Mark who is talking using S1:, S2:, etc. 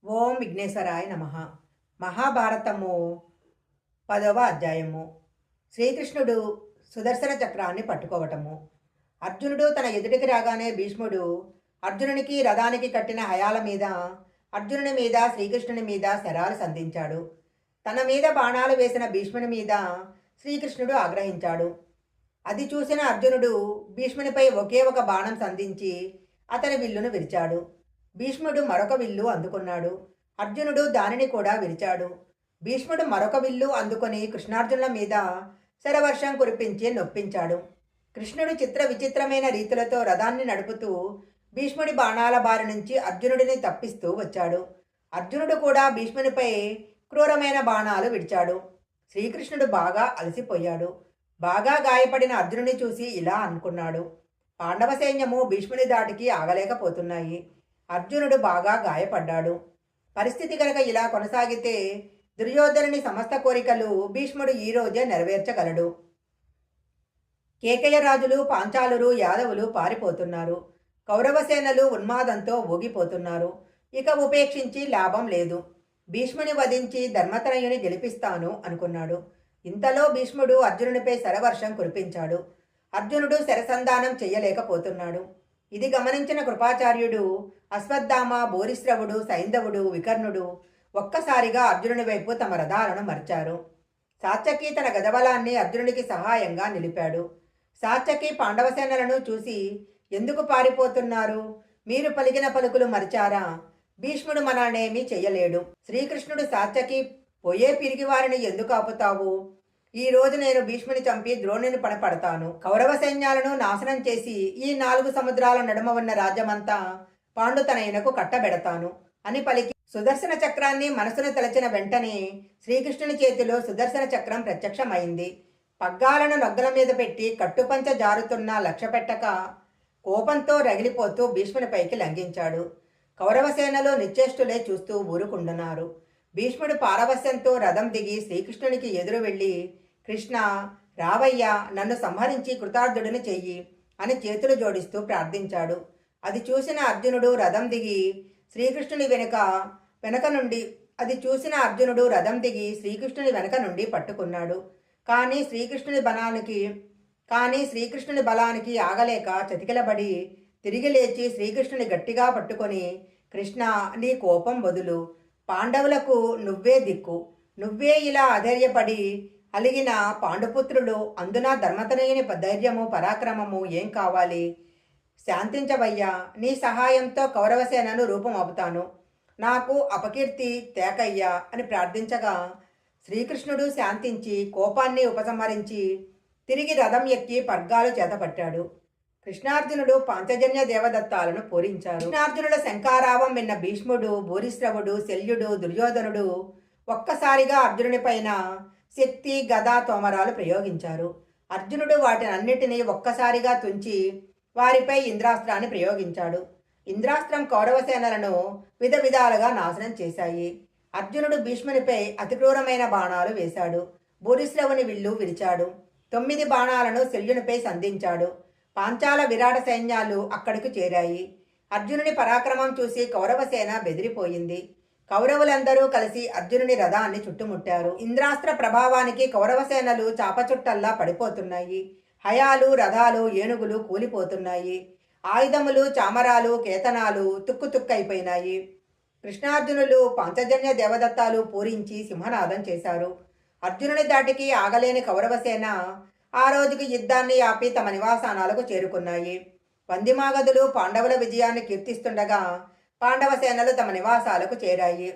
S1: ఓం విఘ్నేశ్వరాయ నమ. మహాభారతము 10వ అధ్యాయము. శ్రీకృష్ణుడు సుదర్శన చక్రాన్ని పట్టుకోవటము. అర్జునుడు తన ఎదుటికి రాగానే భీష్ముడు అర్జునునికి రథానికి కట్టిన హయాల మీద, అర్జునుని మీద, శ్రీకృష్ణుని మీద శరాలు సంధించాడు. తన మీద బాణాలు వేసిన భీష్ముని మీద శ్రీకృష్ణుడు ఆగ్రహించాడు. అది చూసిన అర్జునుడు భీష్మునిపై ఒకే ఒక బాణం సంధించి అతని విల్లును విరిచాడు. భీష్ముడు మరొక విల్లు అందుకున్నాడు. అర్జునుడు దానిని కూడా విరిచాడు. భీష్ముడు మరొక విల్లు అందుకొని కృష్ణార్జునుల మీద శరవర్షం కురిపించి నొప్పించాడు. కృష్ణుడు చిత్ర విచిత్రమైన రీతులతో రథాన్ని నడుపుతూ భీష్ముడి బాణాల బారి నుంచి అర్జునుడిని తప్పిస్తూ వచ్చాడు. అర్జునుడు కూడా భీష్మునిపై క్రూరమైన బాణాలు విడిచాడు. శ్రీకృష్ణుడు బాగా అలసిపోయాడు. బాగా గాయపడిన అర్జునుని చూసి ఇలా అనుకున్నాడు: పాండవ సైన్యము భీష్ముని దాటికి ఆగలేకపోతున్నాయి. అర్జునుడు బాగా గాయపడ్డాడు. పరిస్థితి కనుక ఇలా కొనసాగితే దుర్యోధనుని సమస్త కోరికలు భీష్ముడు ఈ రోజే నెరవేర్చగలడు. కేకయ రాజులు, పాంచాలురు, యాదవులు పారిపోతున్నారు. కౌరవసేనలు ఉన్మాదంతో ఊగిపోతున్నారు. ఇక ఉపేక్షించి లాభం లేదు. భీష్ముని వధించి ధర్మతనయుని గెలిపిస్తాను అనుకున్నాడు. ఇంతలో భీష్ముడు అర్జునునిపై శరవర్షం కురిపించాడు. అర్జునుడు శరసంధానం చెయ్యలేకపోతున్నాడు. ఇది గమనించిన కృపాచార్యుడు అశ్వత్థామ, భూరిశ్రవుడు, సైంధవుడు, వికర్ణుడు ఒక్కసారిగా అర్జునుని వైపు తమ రథాలను మర్చారు. సాత్యకి తన గదబలాన్ని అర్జునుడికి సహాయంగా నిలిపాడు. సాత్యకి పాండవసేనలను చూసి, ఎందుకు పారిపోతున్నారు? మీరు పలికిన పలుకులు మరిచారా? భీష్ముడు మననేమీ చెయ్యలేడు. శ్రీకృష్ణుడు సాత్యకి, పోయే పిరిగివారిని ఎందుకు ఆపుతావు? ఈ రోజు నేను భీష్ముని చంపి ద్రోణుని పడతాను. కౌరవ సైన్యాలను నాశనం చేసి ఈ 4 సముద్రాల నడుమ ఉన్న రాజ్యమంతా పాండుతనయునకు కట్టబెడతాను అని పలికి సుదర్శన చక్రాన్ని మనసును తలచిన వెంటనే శ్రీకృష్ణుని చేతిలో సుదర్శన చక్రం ప్రత్యక్షమైంది. పగ్గాలను నొగ్గల మీద పెట్టి కట్టుపంచ జారుతున్న లక్ష్యపెట్టక కోపంతో రగిలిపోతూ భీష్మునిపైకి లంఘించాడు. కౌరవసేనలో నిశ్చేష్టులే చూస్తూ ఊరుకుంటున్నారు. భీష్ముడు పారవస్యంతో రథం దిగి శ్రీకృష్ణునికి ఎదురు వెళ్ళి, కృష్ణ, రావయ్య, నన్ను సంహరించి కృతార్థుడిని చెయ్యి అని చేతులు జోడిస్తూ ప్రార్థించాడు. అది చూసిన అర్జునుడు రథం దిగి శ్రీకృష్ణుని వెనక నుండి పట్టుకున్నాడు. కానీ శ్రీకృష్ణుని బలానికి ఆగలేక చతికిలబడి తిరిగి లేచి శ్రీకృష్ణుని గట్టిగా పట్టుకొని, కృష్ణ, నీ కోపం వదులు. పాండవులకు నువ్వే దిక్కు. నువ్వే ఇలా అధైర్యపడి అలిగిన పాండుపుత్రులు, అందున ధర్మతనయుని ధైర్యము, పరాక్రమము ఏం కావాలి? శాంతించవయ్యా. నీ సహాయంతో కౌరవసేనను రూపమవుతాను. నాకు అపకీర్తి తేకయ్యా అని ప్రార్థించగా శ్రీకృష్ణుడు శాంతించి కోపాన్ని ఉపసంహరించి తిరిగి రథం ఎక్కి పర్గాలు చేతపట్టాడు. కృష్ణార్జునుడు పాంచజన్య దేవదత్తాలను పూరించారు. కృష్ణార్జునుల శంకారావం విన్న భీష్ముడు, భూరిశ్రవుడు, శల్యుడు, దుర్యోధనుడు ఒక్కసారిగా అర్జునుని పైన శక్తి, గద, తోమరాలు ప్రయోగించారు. అర్జునుడు వాటినన్నిటినీ ఒక్కసారిగా తుంచి వారిపై ఇంద్రాస్త్రాన్ని ప్రయోగించాడు. ఇంద్రాస్త్రం కౌరవసేనలను విధాలుగా నాశనం చేశాయి. అర్జునుడు భీష్మునిపై అతి క్రూరమైన బాణాలు వేశాడు. భూరిశ్రవుని విల్లు విరిచాడు. 9 బాణాలను శల్యునిపై సంధించాడు. పాంచాల విరాట సైన్యాలు అక్కడికి చేరాయి. అర్జునుని పరాక్రమం చూసి కౌరవసేన బెదిరిపోయింది. కౌరవులందరూ కలిసి అర్జునుని రథాన్ని చుట్టుముట్టారు. ఇంద్రాస్త్ర ప్రభావానికి కౌరవసేనలు చాపచుట్టల్లా పడిపోతున్నాయి. హయాలు, రథాలు, ఏనుగులు కూలిపోతున్నాయి. ఆయుధములు, చామరాలు, కేతనాలు తుక్కుతుక్కైపోయినాయి. కృష్ణార్జునులు పాంచజన్య దేవదత్తాలు పూరించి సింహనాదం చేశారు. అర్జునుని దాటికి ఆగలేని కౌరవసేన ఆ రోజుకి యుద్ధాన్ని ఆపి తమ నివాసానాలకు చేరుకున్నాయి. వందిమాగదులు పాండవుల విజయాన్ని కీర్తిస్తుండగా పాండవ సేనలు తమ నివాసాలకు చేరాయి.